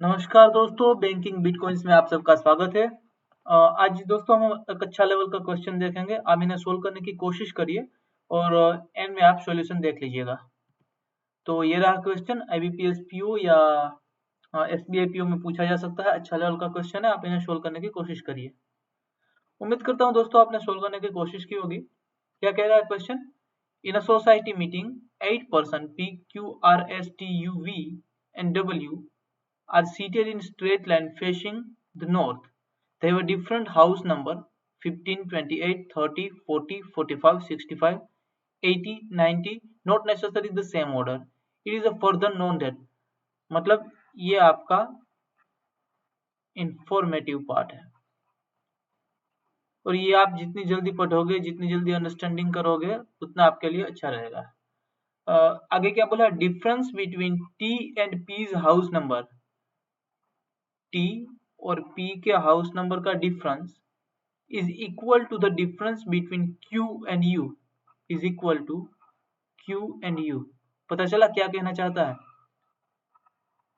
नमस्कार दोस्तों, banking bitcoins में आप सबका स्वागत है। आज दोस्तों हम एक अच्छा लेवल का क्वेश्चन देखेंगे। आप इन्हें सोल्व करने की कोशिश करिए और एंड में आप सॉल्यूशन देख लीजिएगा। तो ये रहा क्वेश्चन। आईबीपीएस पीओ या एसबीआई पीओ में पूछा जा सकता है। अच्छा लेवल का क्वेश्चन है, आप इन्हें सोल्व करने की कोशिश करिए। उम्मीद करता हूँ दोस्तों आपने सोल्व करने की कोशिश की होगी। क्या कह रहा है question? In a society meeting 8 person P, Q, R, S, T, U, V and W are seated in straight line facing the north. They have a different house number 15, 28, 30, 40, 45, 65, 80, 90, not necessarily the same order. It is a further known that मतलब ये आपका informative part है और ये आप जितनी जल्दी पढ़ोगे, जितनी जल्दी अंडरस्टैंडिंग करोगे, उतना आपके लिए अच्छा रहेगा। आगे क्या बोला? Difference between T and P's house number. T और पी के हाउस नंबर का difference is equal to the difference between Q and U is equal to Q and U। पता चला क्या कहना चाहता है?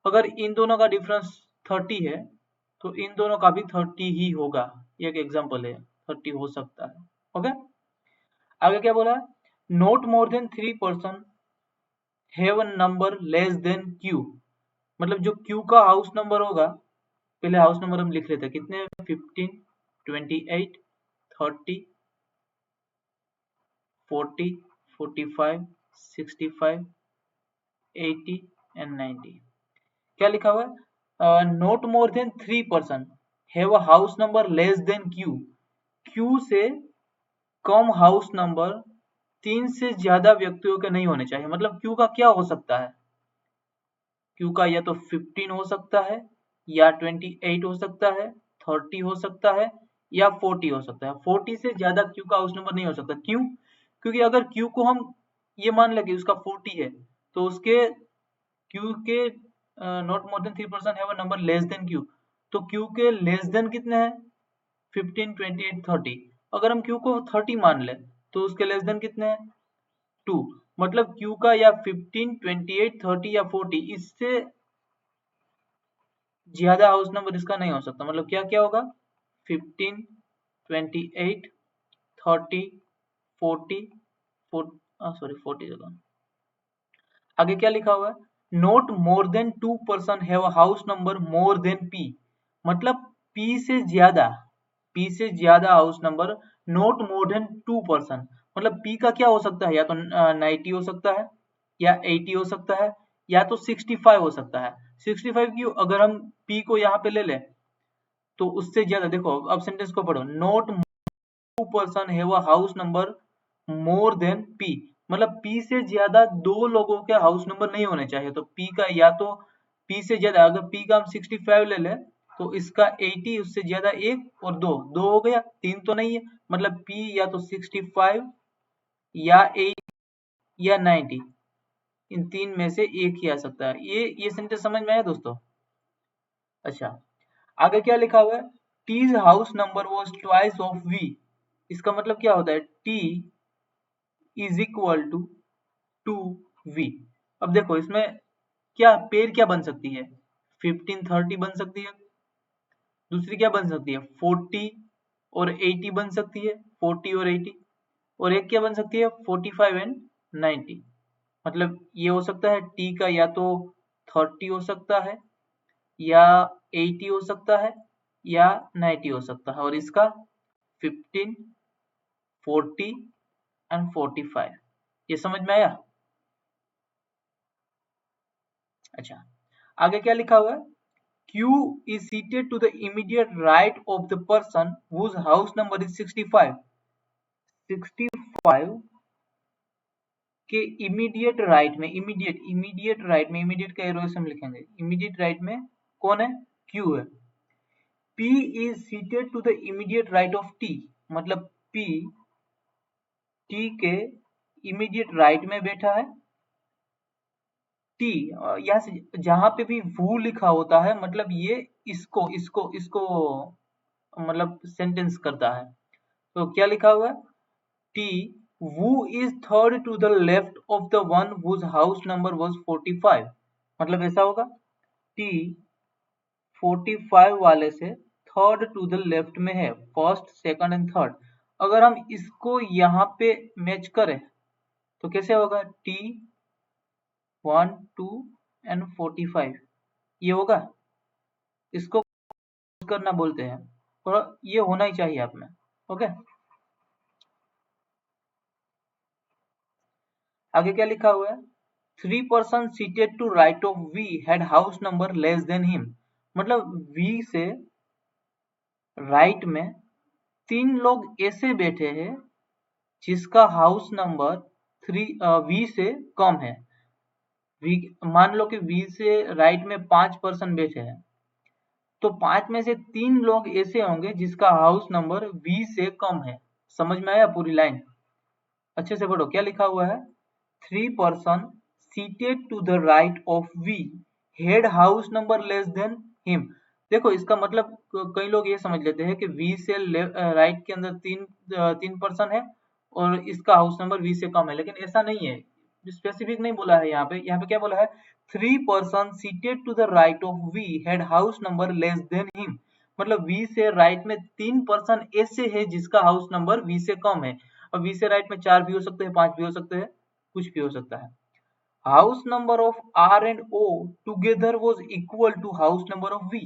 अगर इन दोनों का डिफरेंस 30 है तो इन दोनों का भी 30 ही होगा। ये एक एग्जांपल है, 30 हो सकता है। ओके, आगे क्या बोला? Note more than 3 person have a number less then Q। मतलब जो Q का हाउस नंबर होगा, पहले हाउस नंबर हम लिख लेते हैं। कितने? 15, 28, 30, 40, 45, 65, 80 एंड 90। क्या लिखा हुआ है? Note more than 3 person have a house number less then Q. Q से कम हाउस नंबर 3 से ज्यादा व्यक्तियों के नहीं होने चाहिए। मतलब क्यू का क्या हो सकता है? क्यू का या तो 15 हो सकता है, या 28 हो सकता है, 30 हो सकता है, या 40 हो सकता है। 40 से ज्यादा क्यू का हाउस नंबर नहीं हो सकता। क्यों? क्योंकि अगर क्यू को हम ये मान लें कि उसका 40 है, तो उसके क्यू के not more than 3 person have a number less then Q. तो क्यू के लेस देन कितने हैं? 15, 28, 30। अगर हम क्यू को 30 मान ले तो उसके लेस देन कितने हैं? 2। मतलब क्यू का या 15, 28, 30 या 40 इससे ज्यादा हाउस नंबर इसका नहीं हो सकता। मतलब क्या क्या होगा? 15, 28, 30, 40, 40 जगह आगे क्या लिखा हुआ है? Note more than 2 person have a house number more than P. मतलब पी से ज्यादा house number note more than 2 person. मतलब पी का क्या हो सकता है? या तो 90 हो सकता है, या 80 हो सकता है, या तो 65 हो सकता है। 65 क्यों? अगर हम पी को यहाँ पे ले लें तो उससे ज्यादा। देखो अब सेंटेंस को पढ़ो। Note two person have a house number more than P. मतलब पी से ज्यादा दो लोगों के हाउस नंबर नहीं होने चाहिए। तो पी का या तो पी से ज्यादा, अगर पी का हम 65 ले लें तो इसका 80, उससे ज्यादा एक और दो, दो हो गया, तीन तो नहीं है। मतलब पी या तो 65 या 8 या 90, इन तीन में से एक ही आ सकता है। ये सेंटेंस समझ में आया दोस्तों? अच्छा, आगे क्या लिखा हुआ है? T's house number was twice of V. इसका मतलब क्या होता है? T is equal to 2v। अब देखो इसमें क्या पेयर क्या बन सकती है? 15, 30 बन सकती है। दूसरी क्या बन सकती है? 40 और 80 बन सकती है। 40 और 80। और एक क्या बन सकती है? 45 एंड 90। मतलब ये हो सकता है टी का या तो 30 हो सकता है, या 80 हो सकता है, या 90 हो सकता है। और इसका 15, 40 एंड 45। ये समझ में आया? अच्छा, आगे क्या लिखा हुआ है? Q is seated to the immediate right of the person whose house number is 65। 65 के इमीडिएट राइट में, इमीडिएट का एरोस हम लिखेंगे। इमीडिएट राइट में कौन है? Q है। P is seated to the immediate right of T। मतलब P T के इमीडिएट राइट में बैठा है। टी यहाँ से जहां पे भी वू लिखा होता है, मतलब ये इसको मतलब सेंटेंस करता है। तो क्या लिखा हुआ है? T who is third to the left of the one whose house number was 45। मतलब ऐसा होगा टी 45 वाले से थर्ड टू द लेफ्ट में है, फर्स्ट सेकंड एंड थर्ड। अगर हम इसको यहाँ पे मैच करें तो कैसे होगा, T 1 2 एंड 45 ये होगा, इसको करना बोलते हैं और ये होना ही चाहिए आप में। ओके, आगे क्या लिखा हुआ है, 3 person seated to right of V had house number less than him. मतलब V से राइट में 3 लोग ऐसे बैठे हैं जिसका हाउस नंबर 3 V से कम है। मान लो कि V से राइट में 5 पर्सन बैठे हैं, तो 5 में से 3 लोग ऐसे होंगे जिसका हाउस नंबर V से कम है। समझ में आया पूरी लाइन, अच्छे से पढ़ो क्या लिखा हुआ है, 3 person seated to the right of V had house number less than him. देखो इसका मतलब कई लोग ये समझ लेते हैं कि V से राइट के अंदर तीन पर्सन है और इसका हाउस नंबर V से कम है, लेकिन ऐसा नहीं है, स्पेसिफिक नहीं बोला है यहाँ पे क्या बोला है, 3 person seated to the right of V had house number less than him. मतलब V से राइट में 3 पर्सन ऐसे है जिसका हाउस नंबर V से कम है। अब V से राइट में 4 भी हो सकते हैं, 5 भी हो सकते हैं, कुछ भी हो सकता है। House number of R and O together was equal to house number of V।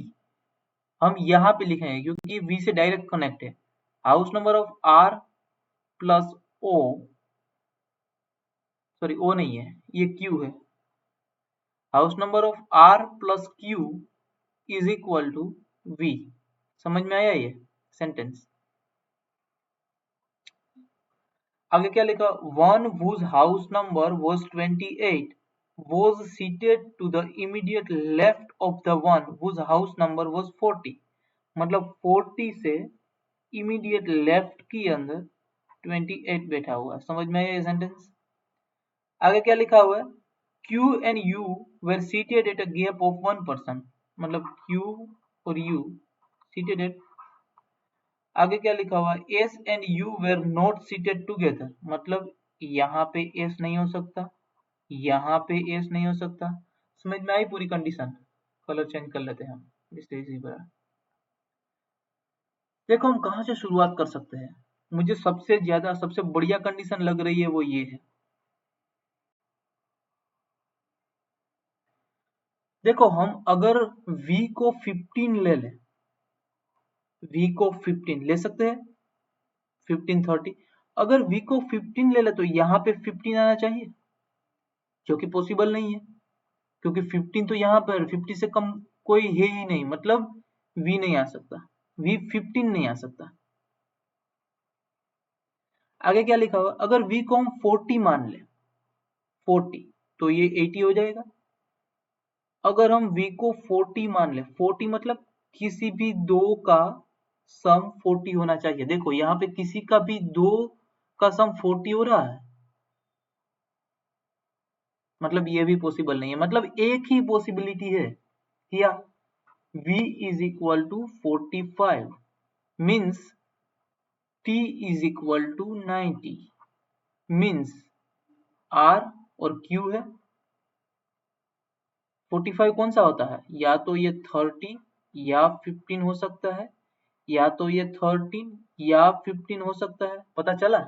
हम यहाँ पे लिखेंगे क्योंकि V से डायरेक्ट कनेक्ट है। House number of R plus O, sorry O नहीं है, ये Q है। House number of R plus Q is equal to V। समझ में आया ये सेंटेंस। आगे क्या लिखा, one whose house number was 28 was seated to the immediate left of the one whose house number was 40। मतलब 40 से इमीडिएट लेफ्ट की अंदर 28 बैठा हुआ है। समझ में आया ये सेंटेंस। आगे क्या लिखा हुआ है, Q and U were seated at a gap of 1 person। मतलब Q और U seated at, आगे क्या लिखा हुआ है, S and U were not seated together। मतलब यहाँ पे S नहीं हो सकता, यहाँ पे S नहीं हो सकता। समझ में आई पूरी कंडीशन। कलर चेंज कर लेते हैं हम, इससे इजी बना। देखो हम कहाँ से शुरुआत कर सकते हैं, मुझे सबसे ज्यादा सबसे बढ़िया कंडीशन लग रही है वो ये है। देखो हम अगर V को 15 ले लें, V को 15 ले सकते हैं, 15 30। अगर V को 15 ले ले तो यहाँ पे 15 आना चाहिए, जो कि पॉसिबल नहीं है क्योंकि 15 तो यहाँ पर 50 से कम कोई है ही नहीं, मतलब V नहीं आ सकता, V 15 नहीं आ सकता। आगे क्या लिखा हुआ, अगर V को हम 40 मान ले, 40 तो ये 80 हो जाएगा। अगर हम V को 40 मान ले, 40 मतलब किसी भी दो का सम 40 होना चाहिए। देखो यहाँ पे किसी का भी दो का सम 40 हो रहा है, मतलब ये भी पॉसिबल नहीं है। मतलब एक ही पॉसिबिलिटी है, या V is equal to 45 means T is equal to 90 means R और Q है। 45 कौन सा होता है, या तो ये 30 या 15 हो सकता है, या तो ये 13 या 15 हो सकता है। पता चला,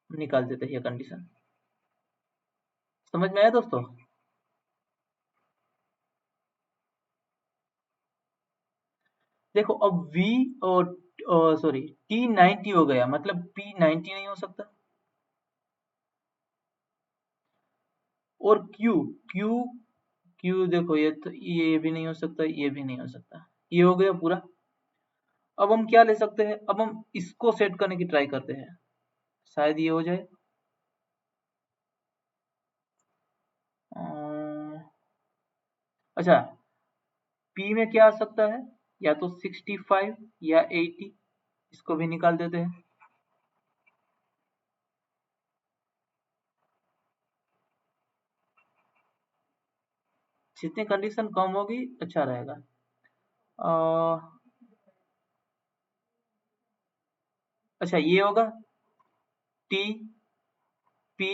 निकाल देते हैं ये कंडीशन। समझ में आया दोस्तों। देखो अब V और सॉरी T 90 हो गया, मतलब P 90 नहीं हो सकता। और Q Q Q देखो ये भी नहीं हो सकता, ये भी नहीं हो सकता, ये हो गया पूरा। अब हम क्या ले सकते हैं, अब हम इसको सेट करने की ट्राई करते हैं, शायद ये हो जाए। अच्छा, P में क्या आ सकता है, या तो 65 या 80, इसको भी निकाल देते हैं। जितनी कंडीशन कम होगी अच्छा रहेगा। अच्छा ये होगा T P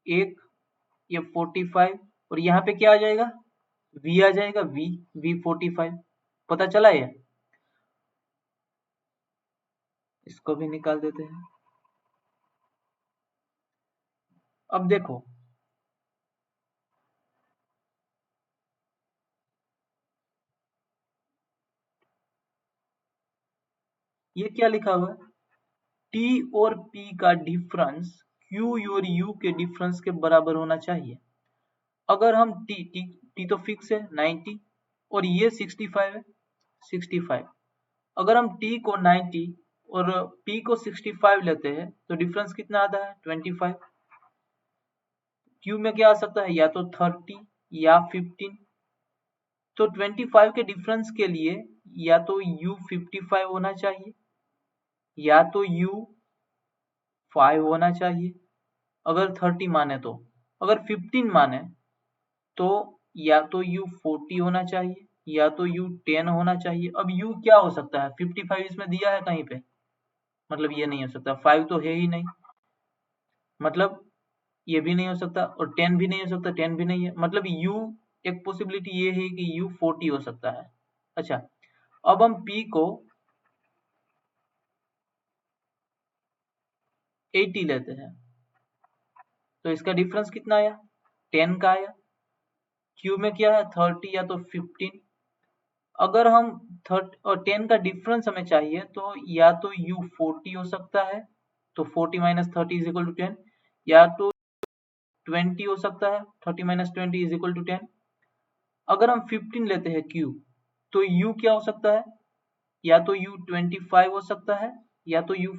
1, ये 45 और यहाँ पे क्या आ जाएगा V आ जाएगा, V 45। पता चला ये? इसको भी निकाल देते हैं। अब देखो, ये क्या लिखा हुआ है? T और P का डिफरेंस Q और U के डिफरेंस के बराबर होना चाहिए। अगर हम T तो फिक्स है 90 और ये 65 है, 65। अगर हम T को 90 और P को 65 लेते हैं तो डिफरेंस कितना आता है? 25। Q में क्या आ सकता है? या तो 30 या 15। तो 25 के डिफरेंस के लिए या तो U 55 होना चाहिए या तो U 5 होना चाहिए, अगर 30 माने तो। अगर 15 माने तो या तो U 40 होना चाहिए या तो U 10 होना चाहिए। अब U क्या हो सकता है? 55 इसमें दिया है कहीं पे, मतलब ये नहीं हो सकता। 5 तो है ही नहीं, मतलब ये भी नहीं हो सकता, और 10 भी नहीं हो सकता, 10 भी नहीं है, मतलब U एक पॉसिबिलिटी ये है कि U 40 हो सकता है। अच्छा, अब हम P को 80 लेते हैं तो इसका डिफरेंस कितना आया? 10 का आया। Q में क्या है? 30 या तो 15। अगर हम 30 और 10 का डिफरेंस हमें चाहिए तो या तो U 40 हो सकता है, तो 40 माइनस 30 इज इक्वल टू 10, या तो 20 हो सकता है, 30 माइनस 20 इज इक्वल टू 10। अगर हम 15 लेते हैं Q तो U क्या हो सकता है? या तो U 25 हो सकता है या तो U,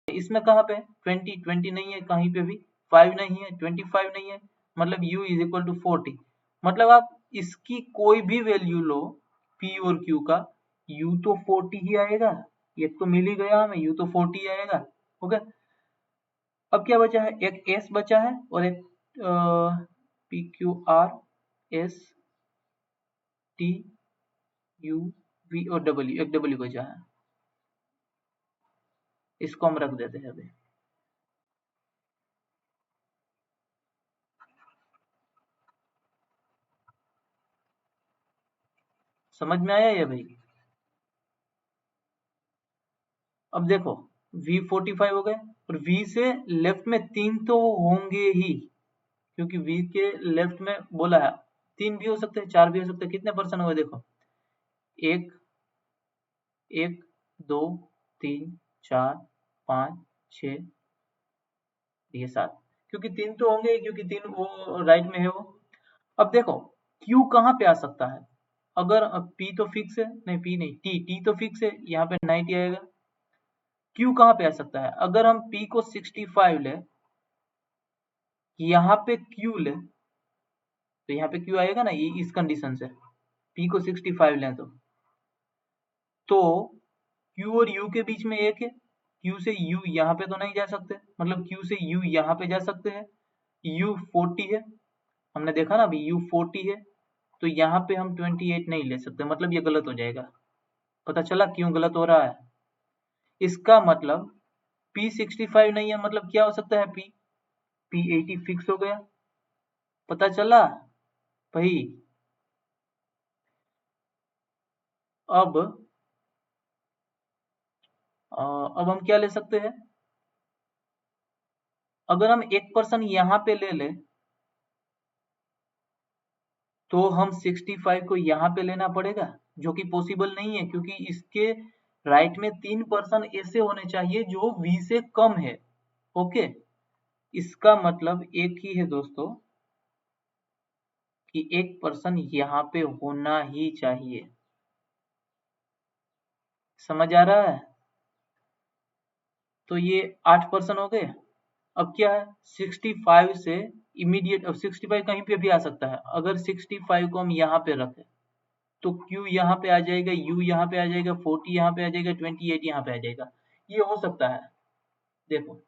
इसमें कहाँ पे 20 नहीं है कहीं पे भी, 5 नहीं है, 25 नहीं है, मतलब U इज इक्वल टू 40। मतलब आप इसकी कोई भी वैल्यू लो P और Q का, U तो 40 ही आएगा। ये तो मिल ही गया हमें, U तो 40 आएगा। ओके, अब क्या बचा है? एक S बचा है और एक P Q R S T U V और W, एक W बचा है, इसको हम रख देते हैं अभी। समझ में आया ये भाई? अब देखो, V45 हो गए और V से लेफ्ट में 3 तो होंगे ही, क्योंकि V के लेफ्ट में बोला है 3 भी हो सकते हैं, 4 भी हो सकते हैं। कितने परसेंट हुए देखो, 1 1 2 3 4 5 6, ये 7, क्योंकि 3 तो होंगे ही, क्योंकि 3 वो राइट में है वो। अब देखो Q कहाँ पे आ सकता है? अगर P तो फिक्स है, नहीं P नहीं, T तो फिक्स है, यहाँ पे 90 आएगा। Q कहाँ पे आ सकता है? अगर हम P को 65 ले, यहाँ पे Q ले, तो यहाँ पे Q आएगा ना, ये इस कंडीशन से P को 65 लें तो Q और U के बीच में 1 है, Q से U यहाँ पे तो नहीं जा सकते, मतलब Q से U यहाँ पे जा सकते हैं। U 40 है, हमने देखा ना अभी, U 40 है, तो यहाँ पे हम 28 नहीं ले सकते, मतलब ये गलत हो जाएगा। पता चला क्यों गलत हो रहा है? इसका मतलब P 65 नहीं है, मतलब क्या हो सकता है? P 80 फिक्स हो गया। पता चला भाई? अब अब हम क्या ले सकते हैं? अगर हम एक पर्सन यहाँ पे ले ले तो हम 65 को यहाँ पे लेना पड़ेगा, जो कि पॉसिबल नहीं है, क्योंकि इसके राइट में 3 पर्सन ऐसे होने चाहिए जो V से कम है। ओके, इसका मतलब एक ही है दोस्तों, कि एक पर्सन यहाँ पे होना ही चाहिए। समझ आ रहा है? तो ये 8 पर्सन हो गए। अब क्या है, 65 से इमीडिएट, अब 65 कहीं पे भी आ सकता है। अगर 65 को हम यहाँ पे रखें तो Q यहाँ पे आ जाएगा, U यहाँ पे आ जाएगा, 40 यहाँ पे आ जाएगा, 28 यहाँ पे आ जाएगा। ये हो सकता है, देखो।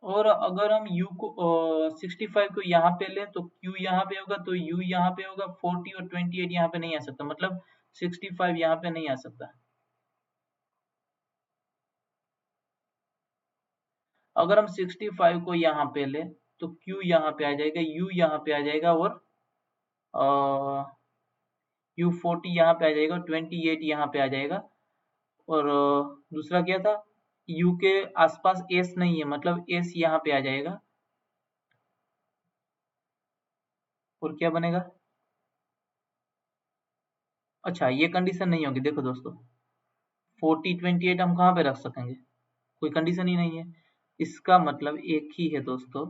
और अगर हम U को 65 को यहाँ पे ले तो Q यहाँ पे होगा, तो U यहाँ पे होगा, 40 और 28 यहाँ पे नहीं आ सकता, मतलब 65 यहाँ पे नहीं आ सकता। अगर हम 65 को यहाँ पे ले तो Q यहाँ पे आ जाएगा, U यहाँ पे आ जाएगा और U40 यहाँ पे आ जाएगा, 28 यहाँ पे आ जाएगा। और दूसरा क्या था, U के आसपास S नहीं है, मतलब S यहाँ पे आ जाएगा। और क्या बनेगा, अच्छा ये कंडीशन नहीं होगी। देखो दोस्तों 40 28 हम कहाँ पे रख सकेंगे, कोई कंडीशन ही नहीं है। इसका मतलब एक ही है दोस्तों,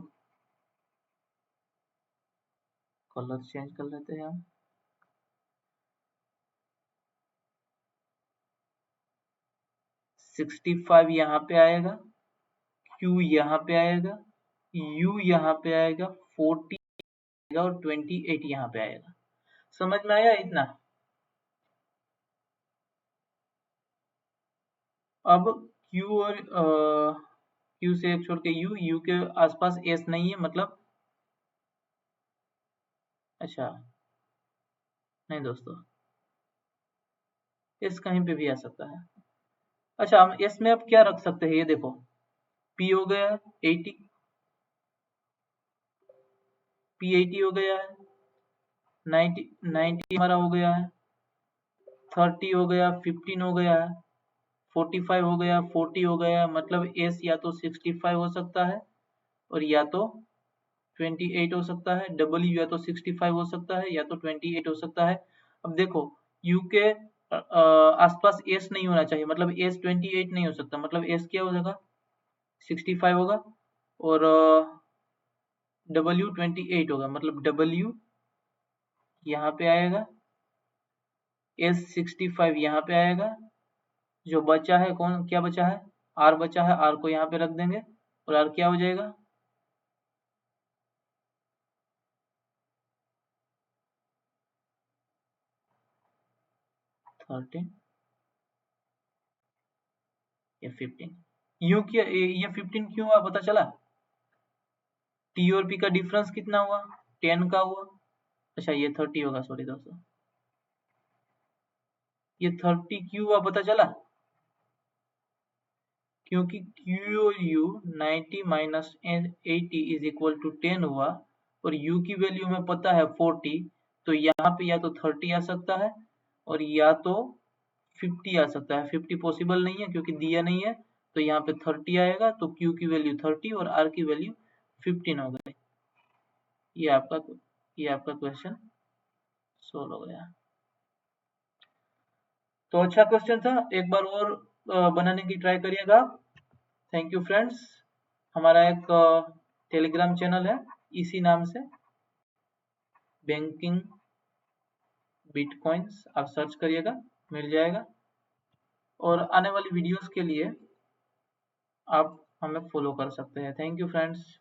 कलर चेंज कर लेते हैं हम। 65 यहाँ पे आएगा, Q यहाँ पे आएगा, U यहाँ पे आएगा, 40 आएगा और 28 यहाँ पे आएगा। समझ में आया इतना। अब Q और Q से एक छोड़ के U के आसपास S नहीं है, मतलब अच्छा नहीं दोस्तों, S कहीं पे भी आ सकता है। अच्छा हम S में अब क्या रख सकते हैं, ये देखो P हो गया 80, P80 हो गया है, 90 हमारा हो गया है, 30 हो गया, 15 हो गया है, 45 हो गया, 40 हो गया। मतलब S या तो 65 हो सकता है और या तो 28 हो सकता है, W या तो 65 हो सकता है या तो 28 हो सकता है। अब देखो U के आसपास S नहीं होना चाहिए, मतलब S 28 नहीं हो सकता, मतलब S क्या हो जाएगा 65 होगा और W 28 होगा, मतलब W यहाँ पे आएगा, S 65 यहाँ पे आएगा। जो बचा है कौन, क्या बचा है, R बचा है, R को यहाँ पे रख देंगे और R क्या हो जाएगा 13 या 15। यू क्या ये 15 क्यों हुआ पता चला, T और P का डिफरेंस कितना हुआ, 10 का हुआ। अच्छा ये 30 होगा, सॉरी दोस्तों, ये 30 क्यों हुआ पता चला, क्योंकि Q और U 90 minus 80 is equal to 10 हुआ और U की वैल्यू हमें पता है 40, तो यहाँ पे या तो 30 आ सकता है और या तो 50 आ सकता है। 50 पॉसिबल नहीं है क्योंकि दिया नहीं है, तो यहाँ पे 30 आएगा, तो Q की वैल्यू 30 और R की वैल्यू 15 हो गई। ये आपका ये आपका क्वेश्चन सोल्व हो गया। तो अच्छा क्वेश्चन था, एक बार और बनाने की ट्राई करिएगा। Thank you friends. हमारा एक टेलीग्राम चैनल है इसी नाम से, बैंकिंग बिटकॉइंस, आप सर्च करिएगा मिल जाएगा। और आने वाली वीडियोस के लिए आप हमें फॉलो कर सकते हैं। Thank you friends.